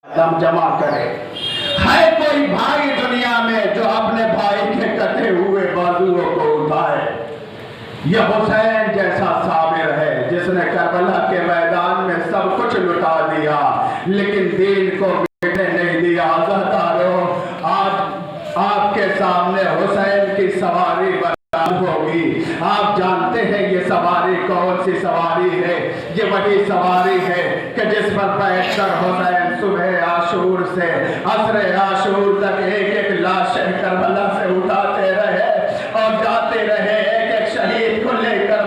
दम जमा करे। है कोई भाई दुनिया में जो अपने भाई के कटे हुए बाजुओं को उठाए? ये हुसैन जैसा साबिर है जिसने करबला के मैदान में सब कुछ लुटा दिया लेकिन दीन को मिटने नहीं दिया। हज़रतारों, आज आपके सामने हुसैन की सवारी होगी। आप जानते हैं ये सवारी कौन सी सवारी है? ये वही सवारी है कि जिस पर बैठकर हुसैन सुबह आशूर से असर आशूर तक एक एक लाश करबला से उठाते रहे और जाते रहे, एक एक शहीद को लेकर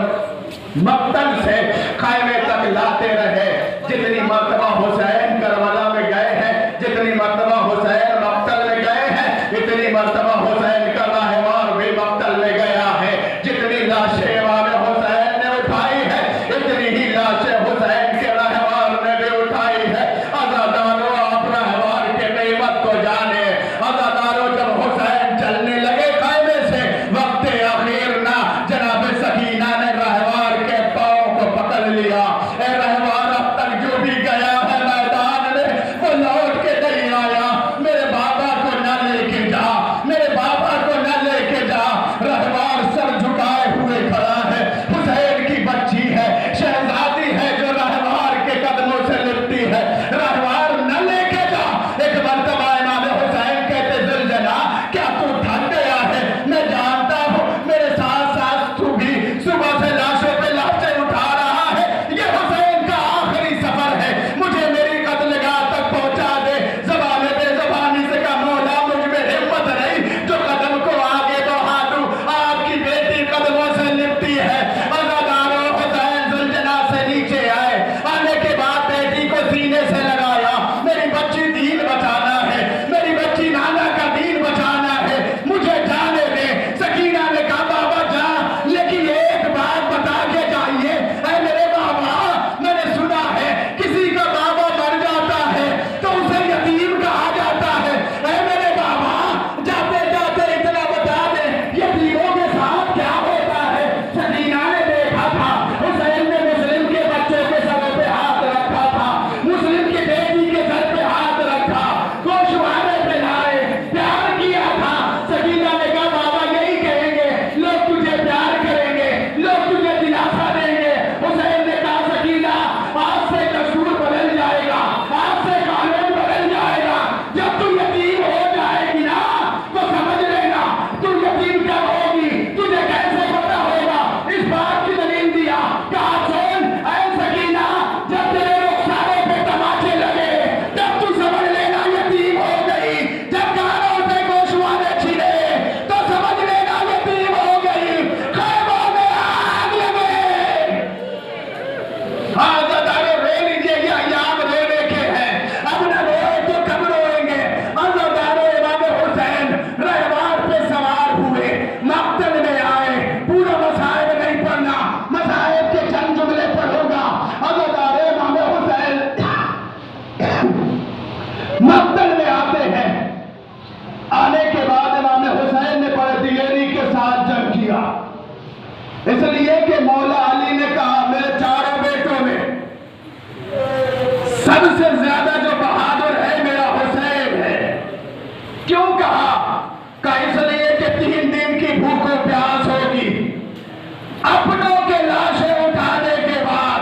मक्तल से खैमे तक लाते रहे। जितनी मर्तबा हुसैन करबला में गए हैं, जितनी मर्तबा हुसैन मक्तल में गए हैं, इतनी मर्तबा हुसैन का रहवार भी मक्तल में गया है। जितनी लाशें इमाम हुसैन ने उठाई है, इतनी ही लाशें हुसैन के रहवार ने भी उठाई है। अज़ादारों, आप रहवार के कीमत को जाने। अज़ादारों, जब हुसैन चलने लगे खैमे से, वक्त आखिर ना जनाब सकीना ने रहवार के पाँव को पकड़ लिया। ए रहवार, अब तक जो भी गया है मैदान में वो लौट के नहीं आया। मेरे बाबा को न लेके जा, मेरे बाबा को न लेके जा। रहवार सर झुकाए हुए खड़ा है। हुसैन की बच्ची है, शहजादी है जो रहवार के कदमों से लिपटी है। रहवार न लेके जा। एक मर्तबा इमाम हुसैन कहते, जुलजना, क्या तू थक गया है? मैं जानता हूँ मेरे साथ साथ तू भी सुबह से लाशों पे लाशें उठा रहा है। ये हुसैन का आखिरी सफर है, मुझे मेरी कत्लगाह तक पहुंचा दे। ज़बान बेज़बानी से का मौला, मुझ में हिम्मत नहीं जो कदम को आगे बढ़ा दूं। आपकी बेटी कदमों से लिपटी है। अज़ादारों, हुसैन जुलजना से नीचे आए। आने के बाद बेटी को सीने से लगाया। मेरी बच्ची दीन बचाना है, मेरी बच्ची नाना का दीन बचाना है, मुझे जाने दे। सकीना ने कहा, बाबा जा, लेकिन एक बात बता के जाइए। ऐ मेरे बाबा, मैंने सुना है किसी का बाबा मर जाता है तो उसे यतीम कहा जाता है। ऐ मेरे बाबा, जाते जाते इतना बता दे, यतीमों के साथ क्या होता है? सकीना ने देखा था हुसैन ने मुस्लिम के बच्चों के सर पे हाथ रखा था, मुस्लिम की बेटी के सर पे हाथ रखा, गोशवारे पिलाए, प्यार किया था। सकीना ने कहा, बाबा यही कहेंगे, लोग तुझे प्यार करेंगे, लोग तुझे दिलासा देंगे। हुसैन ने कहा, सकीना, आज से दस्तूर बदल जाएगा, आज से कानून बदल जाएगा। जब तू यतीम हो जाएगी ना तो समझ लेना तू यतीम कब होगी, तुझे कैसे पता होगा। इस बात की दलील दिया। कहा, सुन ऐ सकीना, जब तेरे रुखसारों पे तमाचे लगे तब तू समझ लेना यतीम हो गई। जब कानों से गोशवारे छिले तो समझ लेना यतीम हो गई। खैमों में आग लगे। अज़ादारों, रो लीजिए, ये अय्याम रोने के हैं। अब न रोए तो कब रोएंगे? अज़ादारों, इमाम हुसैन रहवार पे सवार हुए, मक्तल में आए। पूरा मसाइब नहीं पढ़ना, मसाइब के चंद जुमले पढ़ूंगा। अज़ादारों, इमाम हुसैन मक्तल में आते हैं। आने के बाद इमाम हुसैन ने बड़े दिलेरी के साथ जंग किया, इसलिए कि मौला अली ने कहा, मेरे चारों बेटों में सबसे ज्यादा जो बहादुर है मेरा हुसैन है। क्यों कहा? इसलिए कि 3 दिन की भूख और प्यास होगी। अपनों के लाशें उठाने के बाद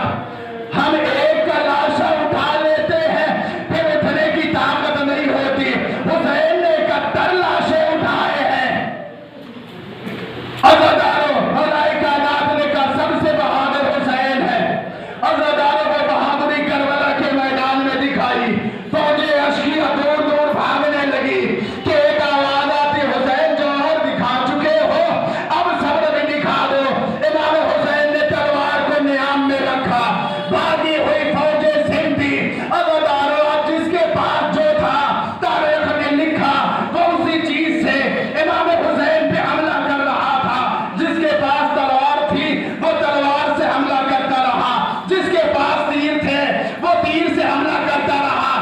हम एक का लाशा उठा लेते हैं, फिर उठने की ताकत नहीं होती। हुसैन ने 71 लाशें उठाए हैं। अज़ादारों, मौलाए कायनात ने कहा, सबसे बहादुर हुसैन है। अज़ादारों को बहादुरी करबला के मैदान में दिखाई। फौजें अश्किया दूर दूर भागने लगी कि एक आवाज आती, हुसैन जौहर दिखा चुके हो, अब सब्र भी दिखा दो। इमाम हुसैन ने तलवार को नियाम में रखा, भागी हुई फौजें सिमटी। अज़ादारों, जिसके पास जो था तारीख ने लिखा वो उसी चीज से इमाम हुसैन पे हमला कर रहा था। जिसके पास तलवार थी वो तलवार से हमला करता रहा, जिसके पास तीर थे वो तीर से हमला करता रहा,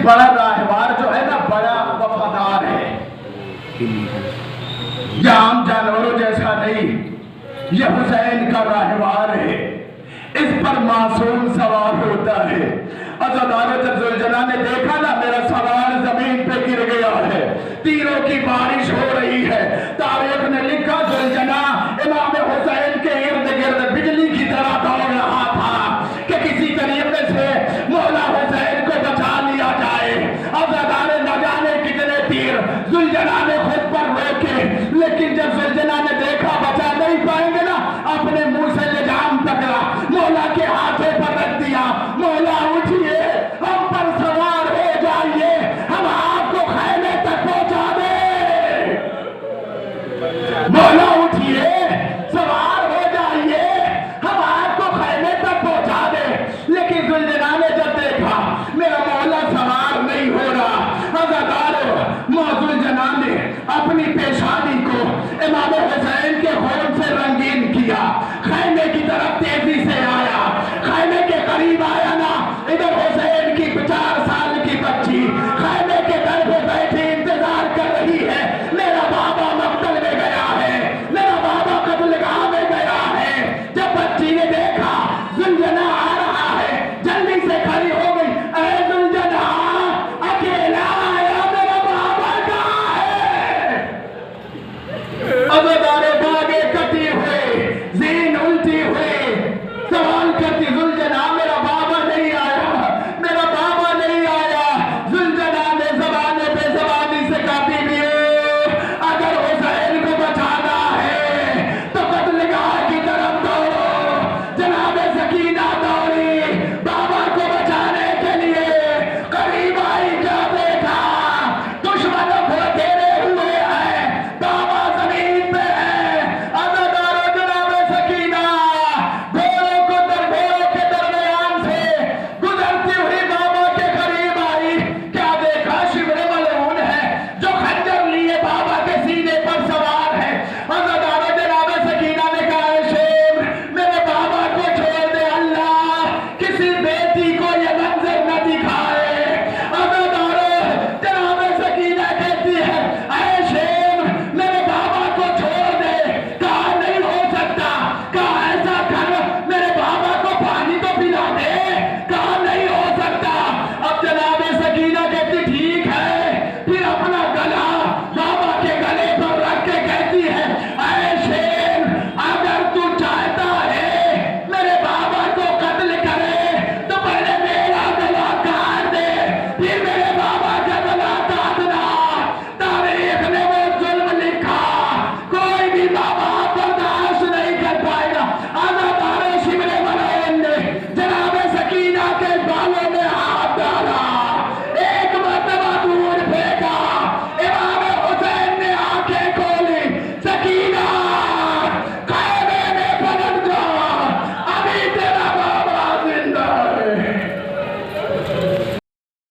बड़ा राहवार जो है ना बड़ा वफादार है, ये आम जानवरों जैसा नहीं, ये हुसैन का राहवार है, इस पर मासूम सवार होता है। अज़ादार जब जुलजना ने देखा ना मेरा सवार जमीन पे गिर गया है, तीरों की बारिश हो रही है, तारीख ने लिखा जुलजना इमाम हुसैन के इर्द गिर्द बिजली की तरह दौड़ रहा था कि किसी तरीके से मौला हुसैन को बचा लिया जाए। अज़ादार न जाने कितने तीर जुलजना ने खुद पर रोके, लेकिन जब जुलजना